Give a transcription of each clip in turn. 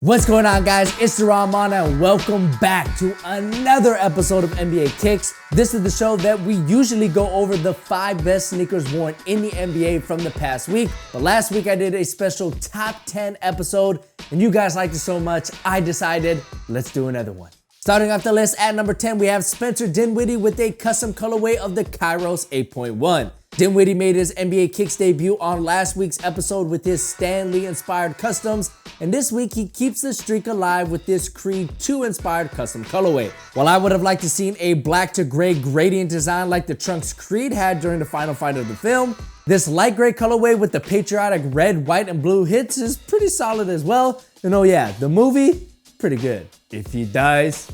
What's going on, guys? It's Rahman and welcome back to another episode of NBA Kicks. This is the show that we usually go over the 5 best sneakers worn in the NBA from the past week. But last week I did a special top 10 episode and you guys liked it so much, I decided let's do another one. Starting off the list at number 10, we have Spencer Dinwiddie with a custom colorway of the Kairos 8.1. Dinwiddie made his NBA Kicks debut on last week's episode with his Stan Lee inspired customs, and this week he keeps the streak alive with this Creed 2 inspired custom colorway. While I would have liked to seen a black to gray gradient design like the trunks Creed had during the final fight of the film, this light gray colorway with the patriotic red, white, and blue hits is pretty solid as well. And oh yeah, the movie, pretty good. If he dies,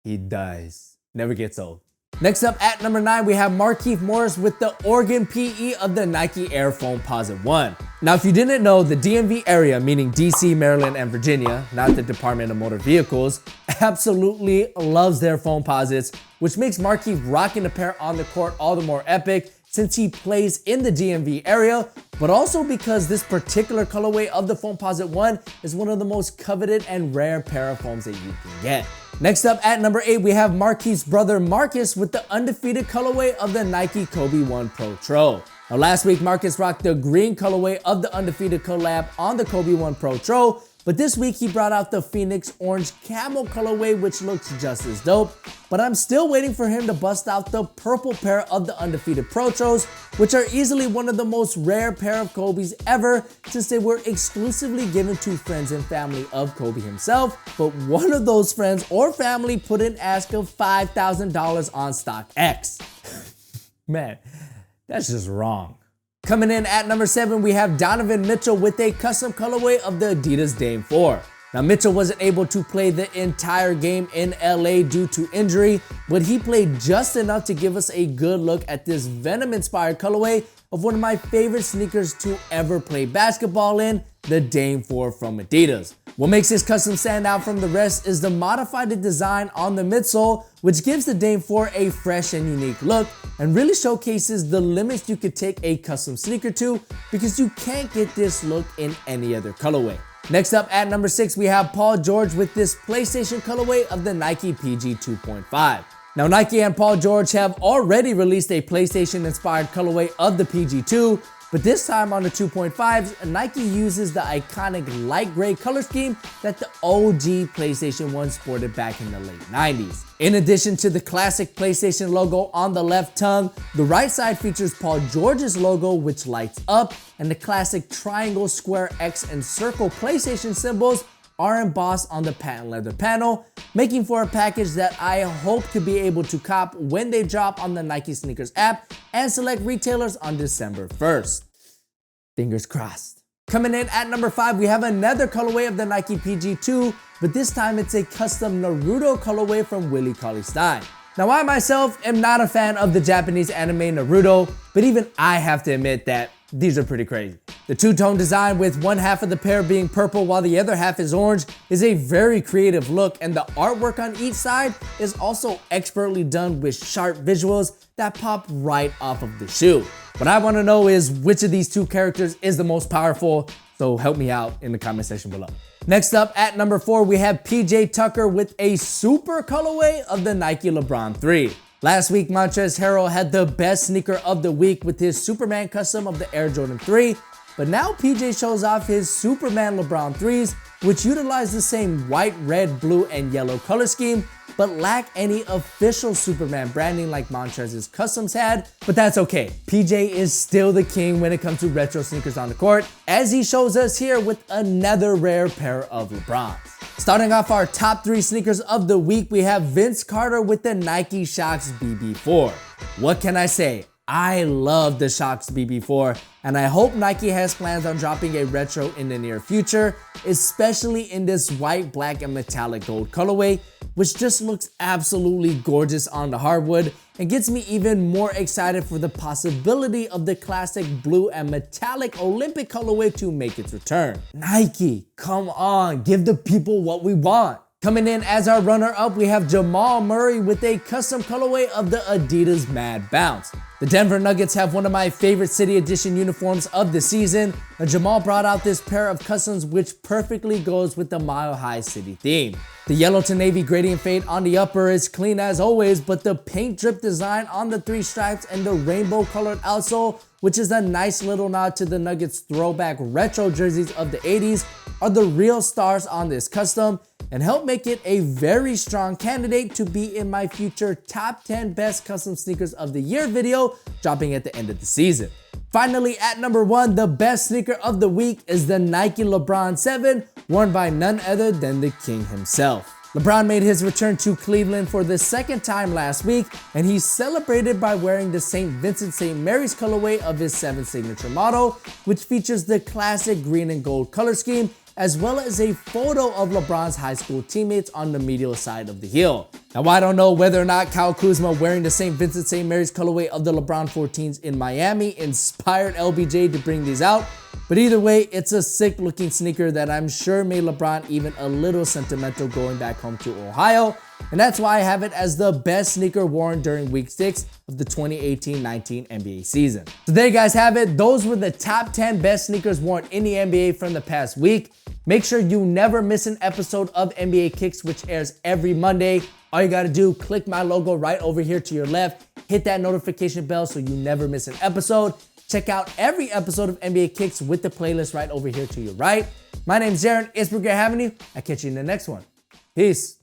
he dies. Never gets old. Next up at number 9, we have Markieff Morris with the Oregon PE of the Nike Air Foamposite 1. Now, if you didn't know, the DMV area, meaning DC, Maryland, and Virginia, not the Department of Motor Vehicles, absolutely loves their Foamposites, which makes Markieff rocking the pair on the court all the more epic since he plays in the DMV area, but also because this particular colorway of the Foamposite 1 is one of the most coveted and rare pair of foams that you can get. Next up at number 8, we have Markieff's brother Marcus with the undefeated colorway of the Nike Kobe 1 Pro Tro. Now last week, Marcus rocked the green colorway of the undefeated collab on the Kobe 1 Pro Tro, but this week he brought out the Phoenix orange camel colorway, which looks just as dope. But I'm still waiting for him to bust out the purple pair of the undefeated Pro Tros, which are easily one of the most rare pair of Kobe's ever, since they were exclusively given to friends and family of Kobe himself. But one of those friends or family put an ask of $5,000 on StockX. Man, that's just wrong. Coming in at number 7, we have Donovan Mitchell with a custom colorway of the Adidas Dame 4. Now, Mitchell wasn't able to play the entire game in LA due to injury, but he played just enough to give us a good look at this Venom-inspired colorway of one of my favorite sneakers to ever play basketball in, the Dame 4 from Adidas. What makes this custom stand out from the rest is the modified design on the midsole, which gives the Dame 4 a fresh and unique look and really showcases the limits you could take a custom sneaker to, because you can't get this look in any other colorway. Next up at number 6, we have Paul George with this PlayStation colorway of the Nike PG 2.5. Now, Nike and Paul George have already released a PlayStation-inspired colorway of the PG2, but this time on the 2.5s, Nike uses the iconic light gray color scheme that the OG PlayStation 1 sported back in the late 90s. In addition to the classic PlayStation logo on the left tongue, the right side features Paul George's logo, which lights up, and the classic triangle, square, X, and circle PlayStation symbols are embossed on the patent leather panel, making for a package that I hope to be able to cop when they drop on the Nike Sneakers app and select retailers on December 1st. Fingers crossed. Coming in at number 5, we have another colorway of the Nike PG2, but this time it's a custom Naruto colorway from Willie Cauley-Stein. Now, I myself am not a fan of the Japanese anime Naruto, but even I have to admit that these are pretty crazy. The two-tone design with one half of the pair being purple while the other half is orange is a very creative look, and the artwork on each side is also expertly done with sharp visuals that pop right off of the shoe. What I want to know is which of these two characters is the most powerful, so help me out in the comment section below. Next up at number 4, we have PJ Tucker with a super colorway of the Nike LeBron 3. Last week, Montrezl Harrell had the best sneaker of the week with his Superman custom of the Air Jordan 3, but now PJ shows off his Superman LeBron 3s, which utilize the same white, red, blue, and yellow color scheme, but lack any official Superman branding like Montrezl's customs had, but that's okay. PJ is still the king when it comes to retro sneakers on the court, as he shows us here with another rare pair of LeBrons. Starting off our top 3 sneakers of the week, we have Vince Carter with the Nike Shox BB4. What can I say? I love the Shox BB4, and I hope Nike has plans on dropping a retro in the near future, especially in this white, black, and metallic gold colorway, which just looks absolutely gorgeous on the hardwood and gets me even more excited for the possibility of the classic blue and metallic Olympic colorway to make its return. Nike, come on, give the people what we want. Coming in as our runner-up, we have Jamal Murray with a custom colorway of the Adidas Mad Bounce. The Denver Nuggets have one of my favorite City Edition uniforms of the season, and Jamal brought out this pair of customs which perfectly goes with the Mile High City theme. The yellow to navy gradient fade on the upper is clean as always, but the paint drip design on the 3 stripes and the rainbow colored outsole, which is a nice little nod to the Nuggets throwback retro jerseys of the 80s, are the real stars on this custom and help make it a very strong candidate to be in my future top 10 best custom sneakers of the year video dropping at the end of the season. Finally, at number 1, the best sneaker of the week is the Nike LeBron 7, worn by none other than the King himself. LeBron made his return to Cleveland for the 2nd time last week, and he celebrated by wearing the St. Vincent St. Mary's colorway of his 7 signature model, which features the classic green and gold color scheme, as well as a photo of LeBron's high school teammates on the medial side of the heel. Now, I don't know whether or not Kyle Kuzma wearing the St. Vincent St. Mary's colorway of the LeBron 14s in Miami inspired LBJ to bring these out, but either way, it's a sick looking sneaker that I'm sure made LeBron even a little sentimental going back home to Ohio, and that's why I have it as the best sneaker worn during week 6 of the 2018-19 NBA season. So there you guys have it. Those were the top 10 best sneakers worn in the NBA from the past week. Make sure you never miss an episode of NBA Kicks, which airs every Monday. All you gotta do, click my logo right over here to your left, hit that notification bell so you never miss an episode. Check out every episode of NBA Kicks with the playlist right over here to your right. My name's Jaron. It's been great having you. I'll catch you in the next one. Peace.